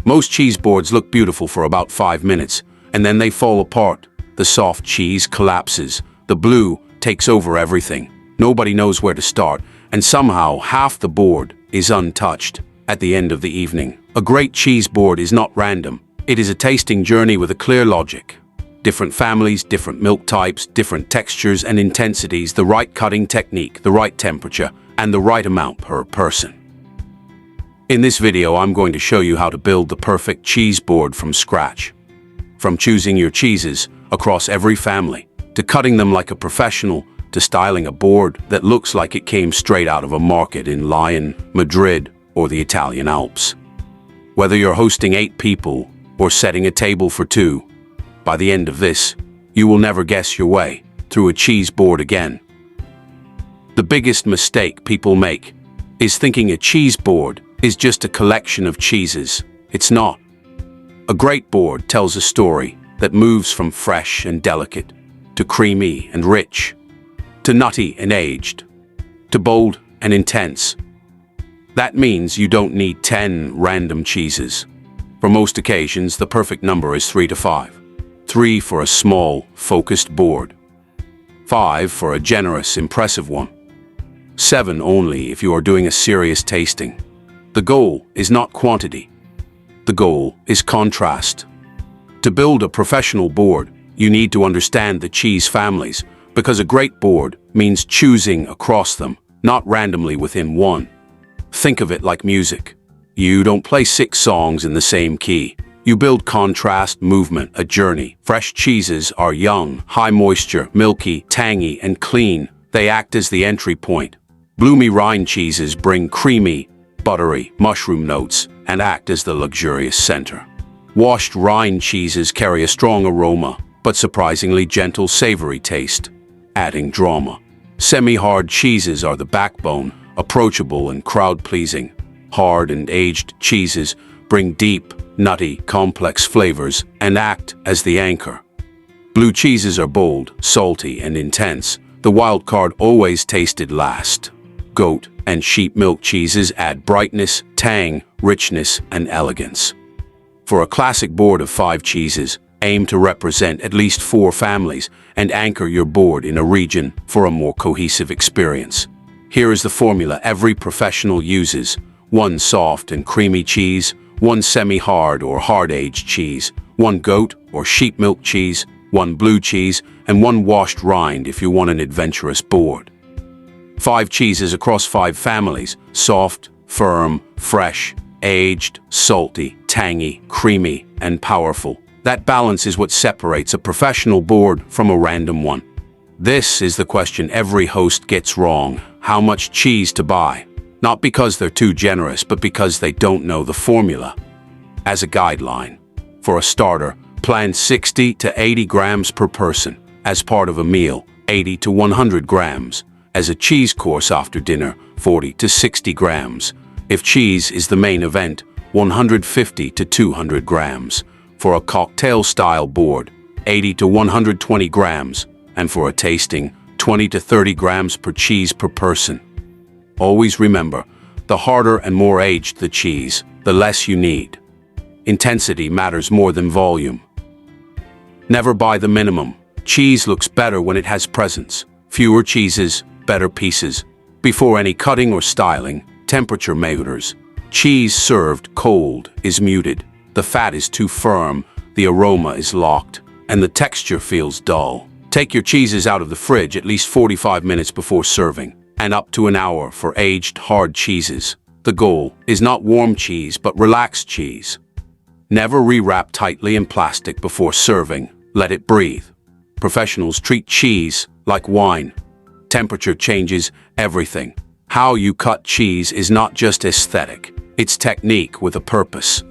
Most cheese boards look beautiful for about 5 minutes, and then they fall apart. The soft cheese collapses. The blue takes over everything. Nobody knows where to start, and somehow half the board is untouched. At the end of the evening, a great cheese board is not random. It is a tasting journey with a clear logic. Different families, different milk types, different textures and intensities, the right cutting technique, the right temperature, and the right amount per person. In this video, I'm going to show you how to build the perfect cheese board from scratch. From choosing your cheeses across every family, to cutting them like a professional, to styling a board that looks like it came straight out of a market in Lyon, Madrid, or the Italian Alps. Whether you're hosting 8 people or setting a table for 2, by the end of this, you will never guess your way through a cheese board again. The biggest mistake people make is thinking a cheese board is just a collection of cheeses. It's not. A great board tells a story that moves from fresh and delicate to creamy and rich, to nutty and aged, to bold and intense. That means you don't need 10 random cheeses. For most occasions, the perfect number is 3 to 5. 3 for a small, focused board. 5 for a generous, impressive one. 7 only if you are doing a serious tasting. The goal is not quantity. The goal is contrast. To build a professional board, you need to understand the cheese families, because a great board means choosing across them, not randomly within one. Think of it like music. You don't play 6 songs in the same key. You build contrast, movement, a journey. Fresh cheeses are young, high moisture, milky, tangy, and clean. They act as the entry point. Bloomy rind cheeses bring creamy, buttery, mushroom notes and act as the luxurious center. Washed rind cheeses carry a strong aroma, but surprisingly gentle, savory taste, adding drama. Semi-hard cheeses are the backbone, approachable and crowd-pleasing. Hard and aged cheeses bring deep, nutty, complex flavors and act as the anchor. Blue cheeses are bold, salty, and intense. The wild card always tasted last. Goat and sheep milk cheeses add brightness, tang, richness, and elegance. For a classic board of 5 cheeses, aim to represent at least 4 families and anchor your board in a region for a more cohesive experience. Here is the formula every professional uses: 1 soft and creamy cheese, 1 semi-hard or hard-aged cheese, 1 goat or sheep milk cheese, 1 blue cheese, and 1 washed rind if you want an adventurous board. 5 cheeses across 5 families: soft, firm, fresh, aged, salty, tangy, creamy, and powerful. That balance is what separates a professional board from a random one. This is the question every host gets wrong: how much cheese to buy? Not because they're too generous, but because they don't know the formula. As a guideline, for a starter, plan 60 to 80 grams per person. As part of a meal, 80 to 100 grams. As a cheese course after dinner, 40 to 60 grams. If cheese is the main event, 150 to 200 grams. For a cocktail-style board, 80 to 120 grams. And for a tasting, 20 to 30 grams per cheese per person. Always remember, the harder and more aged the cheese, the less you need. Intensity matters more than volume. Never buy the minimum. Cheese looks better when it has presence. Fewer cheeses, better pieces. Before any cutting or styling, temperature matters. Cheese served cold is muted. The fat is too firm, the aroma is locked, and the texture feels dull. Take your cheeses out of the fridge at least 45 minutes before serving, and up to an hour for aged, hard cheeses. The goal is not warm cheese, but relaxed cheese. Never rewrap tightly in plastic before serving. Let it breathe. Professionals treat cheese like wine. Temperature changes everything. How you cut cheese is not just aesthetic, it's technique with a purpose.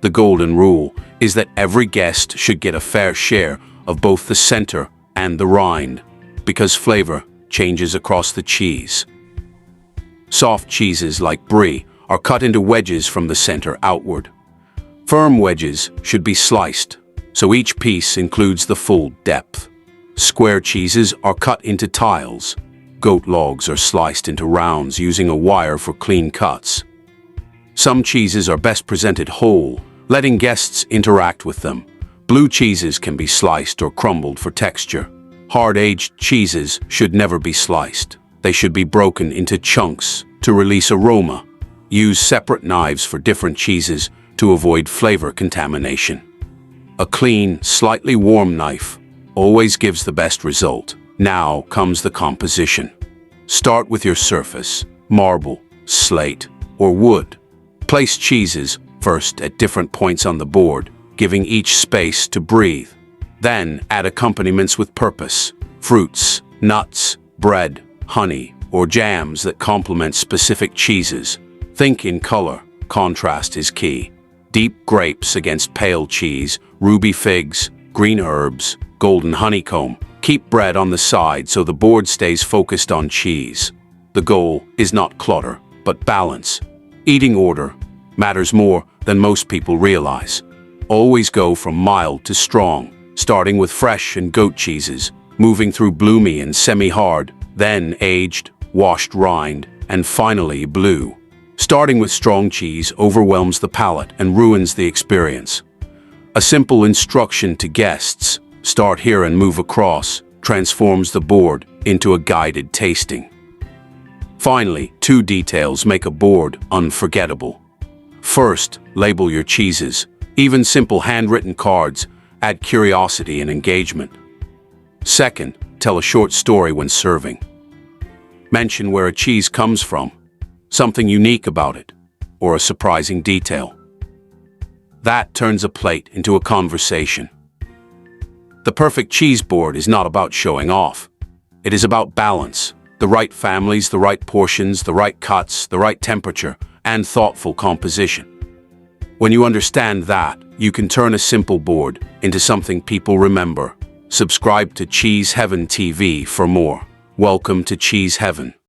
The golden rule is that every guest should get a fair share of both the center and the rind, because flavor changes across the cheese. Soft cheeses like Brie are cut into wedges from the center outward. Firm wedges should be sliced, so each piece includes the full depth. Square cheeses are cut into tiles. Goat logs are sliced into rounds using a wire for clean cuts. Some cheeses are best presented whole, letting guests interact with them. Blue cheeses can be sliced or crumbled for texture. Hard-aged cheeses should never be sliced. They should be broken into chunks to release aroma. Use separate knives for different cheeses to avoid flavor contamination. A clean, slightly warm knife always gives the best result. Now comes the composition. Start with your surface, marble, slate, or wood. Place cheeses first at different points on the board, giving each space to breathe. Then add accompaniments with purpose: fruits, nuts, bread, honey, or jams that complement specific cheeses. Think in color. Contrast is key. Deep grapes against pale cheese, ruby figs, green herbs, golden honeycomb. Keep bread on the side so the board stays focused on cheese. The goal is not clutter, but balance. Eating order matters more than most people realize. Always go from mild to strong, starting with fresh and goat cheeses, moving through bloomy and semi-hard, then aged, washed rind, and finally blue. Starting with strong cheese overwhelms the palate and ruins the experience. A simple instruction to guests, start here and move across, transforms the board into a guided tasting. Finally, 2 details make a board unforgettable. First, label your cheeses. Even simple handwritten cards add curiosity and engagement. Second, tell a short story when serving. Mention where a cheese comes from, something unique about it, or a surprising detail. That turns a plate into a conversation. The perfect cheese board is not about showing off. It is about balance, the right families, the right portions, the right cuts, the right temperature, and thoughtful composition. When you understand that, you can turn a simple board into something people remember. Subscribe to CheeseHeavenTV for more. Welcome to Cheese Heaven.